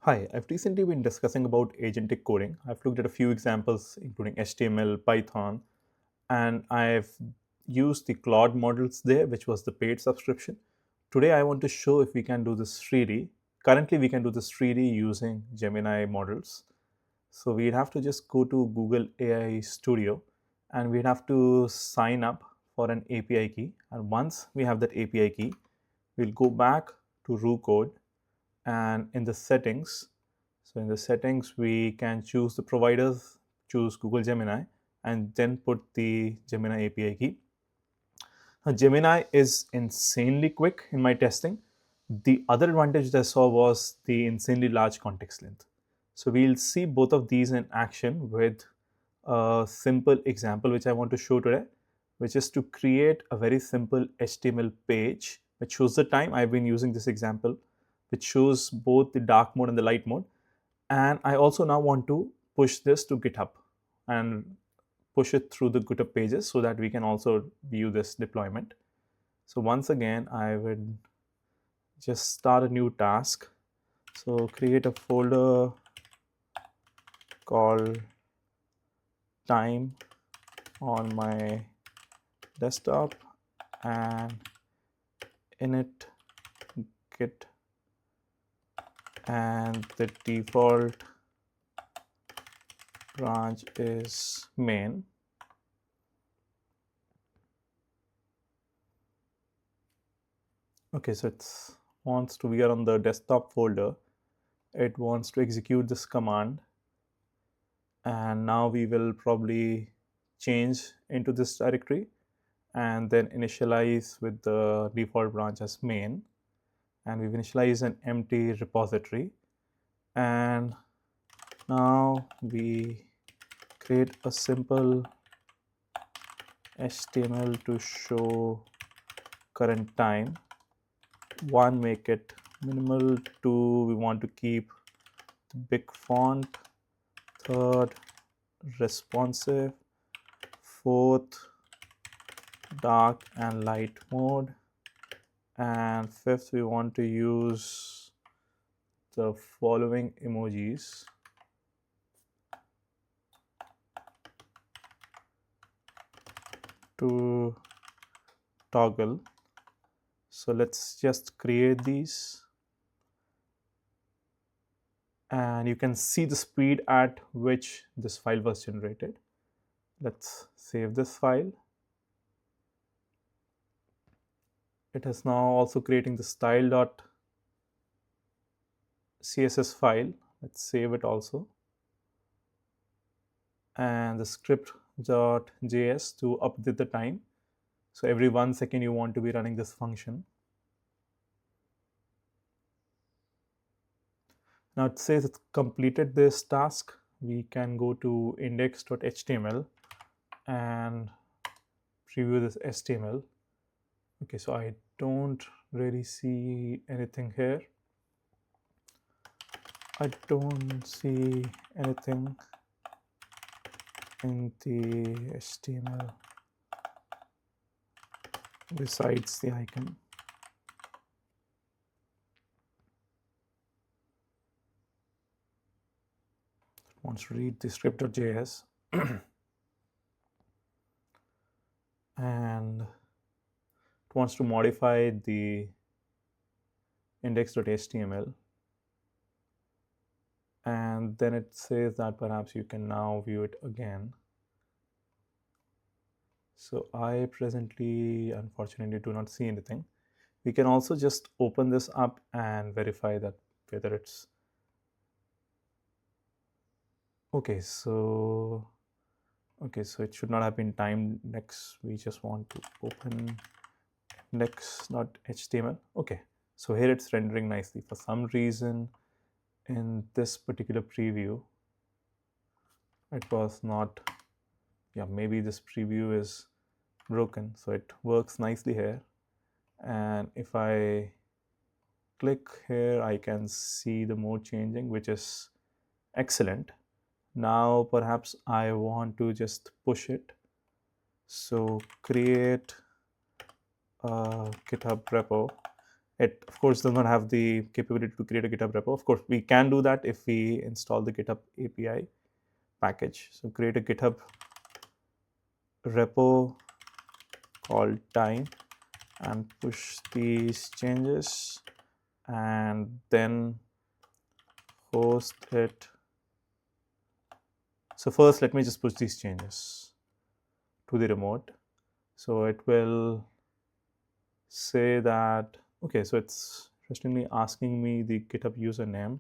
Hi, I've recently been discussing about agentic coding. I've looked at a few examples, including HTML, Python, and I've used the Claude models there, which was the paid subscription. Today, I want to show if we can do this freely. Currently, we can do this freely using Gemini models. So we'd have to just go to Google AI Studio and we'd have to sign up for an API key. And once we have that API key, we'll go back to RuCode and in the settings, so in the settings we can choose the providers, choose Google Gemini, and then put the Gemini API key. Now, Gemini is insanely quick in my testing. The other advantage that I saw was the insanely large context length. So we'll see both of these in action with a simple example which I want to show today, which is to create a very simple HTML page which shows the time. I've been using this example, which shows both the dark mode and the light mode. And I also now want to push this to GitHub and push it through the GitHub pages so that we can also view this deployment. So once again, I would just start a new task. So create a folder called time on my desktop and init git, and the default branch is main. Okay, so it wants to, we are on the desktop folder. It wants to execute this command. And now we will probably change into this directory and then initialize with the default branch as main. And we've initialized an empty repository. And now we create a simple HTML to show current time. One, make it minimal. Two, we want to keep the big font. Third, responsive. Fourth, dark and light mode. And fifth, we want to use the following emojis. To toggle. So let's just create these. And you can see the speed at which this file was generated. Let's save this file. It is now also creating the style.css file. Let's save it also. And the script.js to update the time. So every 1 second you want to be running this function. Now it says it's completed this task. We can go to index.html and preview this HTML. Okay, so I don't really see anything here. I don't see anything in the HTML besides the icon. It wants to read the script.js and it wants to modify the index.html. And then it says that perhaps you can now view it again. So I presently, unfortunately, do not see anything. We can also just open this up and verify that whether it's okay. So it should not have been timed. Next, we just want to open index.html. Okay, so here it's rendering nicely. For some reason, in this particular preview, it was not. Yeah, maybe this preview is broken. So it works nicely here. And if I click here, I can see the mode changing, which is excellent. Now perhaps I want to just push it. So create a GitHub repo It, of course, does not have the capability to create a GitHub repo. Of course, we can do that if we install the GitHub API package. So create a GitHub repo called time and push these changes and then host it. So first, let me just push these changes to the remote. So it will say that, okay, so it's interestingly asking me the GitHub username.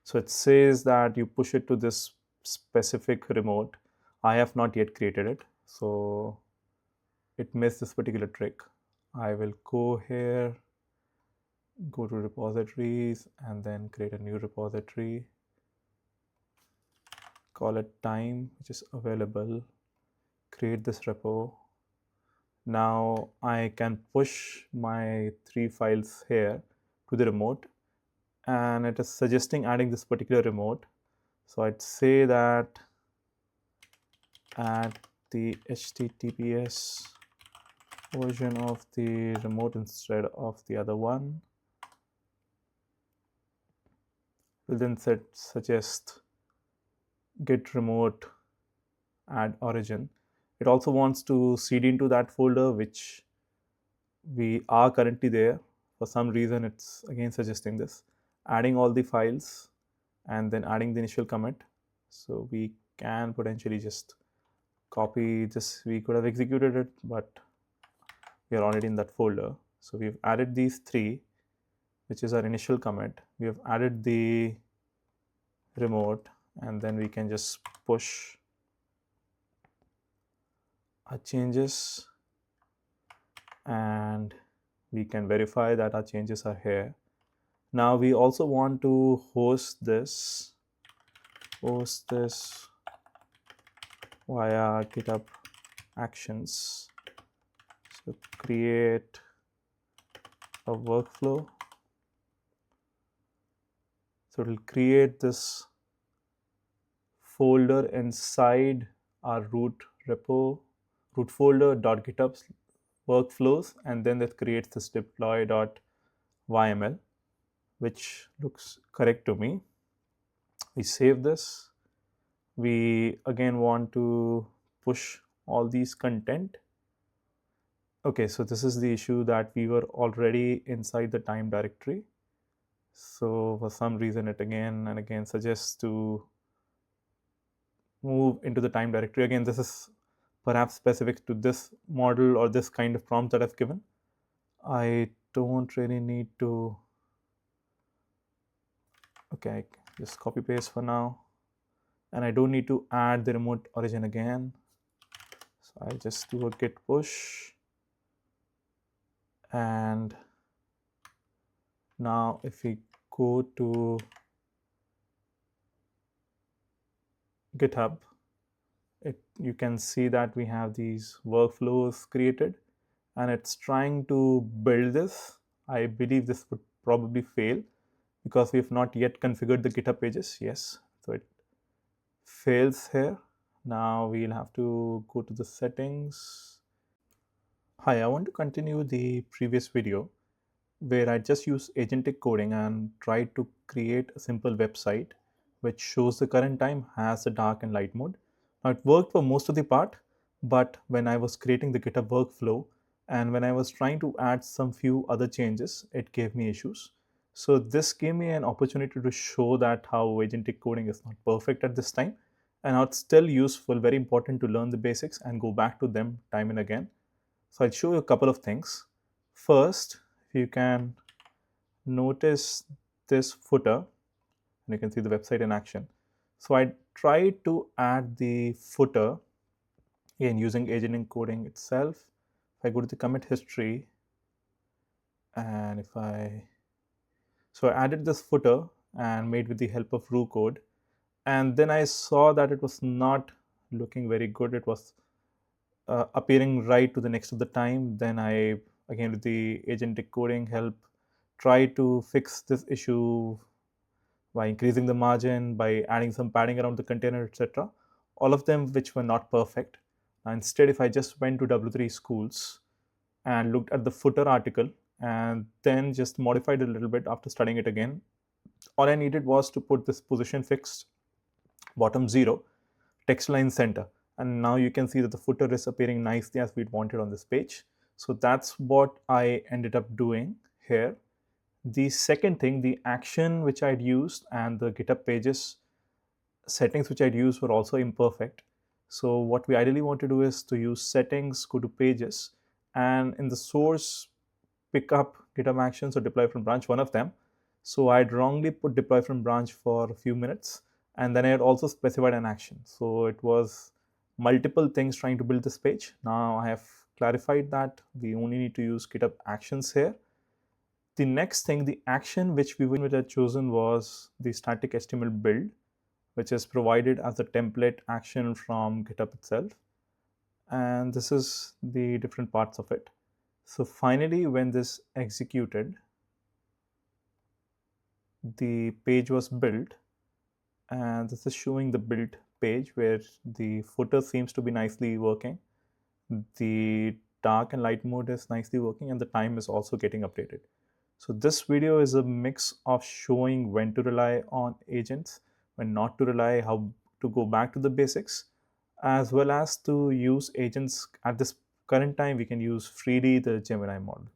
So it says that you push it to this specific remote. I have not yet created it, so it missed this particular trick. I will go here, go to repositories, and then create a new repository. Call it time, which is available. Create this repo. Now I can push my 3 files here to the remote, and it is suggesting adding this particular remote. So I'd say that add the HTTPS version of the remote instead of the other one. Will then suggest git remote add origin. It also wants to cd into that folder, which we are currently there. For some reason, it's again suggesting this, adding all the files and then adding the initial commit. So we can potentially just copy this. We could have executed it, but we are already in that folder. So we've added these 3, which is our initial commit. We have added the remote, and then we can just push our changes, and we can verify that our changes are here. Now we also want to host this via GitHub Actions. So create a workflow. So it will create this folder inside our root repo, root folder.github workflows, and then it creates this deploy.yml, which looks correct to me. We save this. We again want to push all these content. Okay, so this is the issue that we were already inside the time directory. So for some reason, it again and again suggests to move into the time directory. Again, this is perhaps specific to this model or this kind of prompt that I've given. I don't really need to, okay, just copy paste for now. And I don't need to add the remote origin again. So I just do a git push. And now if we go to GitHub, you can see that we have these workflows created, and it's trying to build this. I believe this would probably fail because we have not yet configured the GitHub pages. Yes, so it fails here. Now we'll have to go to the settings. Hi, I want to continue the previous video where I just used agentic coding and tried to create a simple website which shows the current time, has the dark and light mode. Now it worked for most of the part, but when I was creating the GitHub workflow and when I was trying to add some few other changes, it gave me issues. So this gave me an opportunity to show that how agentic coding is not perfect at this time and how it's still useful, very important to learn the basics and go back to them time and again. So I'll show you a couple of things. First, you can notice this footer, and you can see the website in action. So I tried to add the footer again using agent encoding itself. If I go to the commit history, and so I added this footer and made with the help of Ru code, and then I saw that it was not looking very good. It was appearing right to the next of the time. Then I, again with the agent decoding help, try to fix this issue by increasing the margin, by adding some padding around the container, etc. All of them which were not perfect. Instead, if I just went to W3 schools and looked at the footer article and then just modified it a little bit after studying it again, all I needed was to put this position fixed, bottom 0, text line center. And now you can see that the footer is appearing nicely as we'd wanted on this page. So that's what I ended up doing here. The second thing, the action which I'd used and the GitHub pages settings which I'd used were also imperfect. So what we ideally want to do is to use settings, go to pages, and in the source, pick up GitHub Actions or deploy from branch, one of them. So I'd wrongly put deploy from branch for a few minutes, and then I had also specified an action. So it was multiple things trying to build this page. Now I have clarified that we only need to use GitHub Actions here. The next thing, the action which we had chosen was the static HTML build, which is provided as a template action from GitHub itself. And this is the different parts of it. So finally, when this executed, the page was built, and this is showing the build page where the footer seems to be nicely working. The dark and light mode is nicely working, and the time is also getting updated. So this video is a mix of showing when to rely on agents, when not to rely, how to go back to the basics, as well as to use agents. At this current time, we can use freely the Gemini model.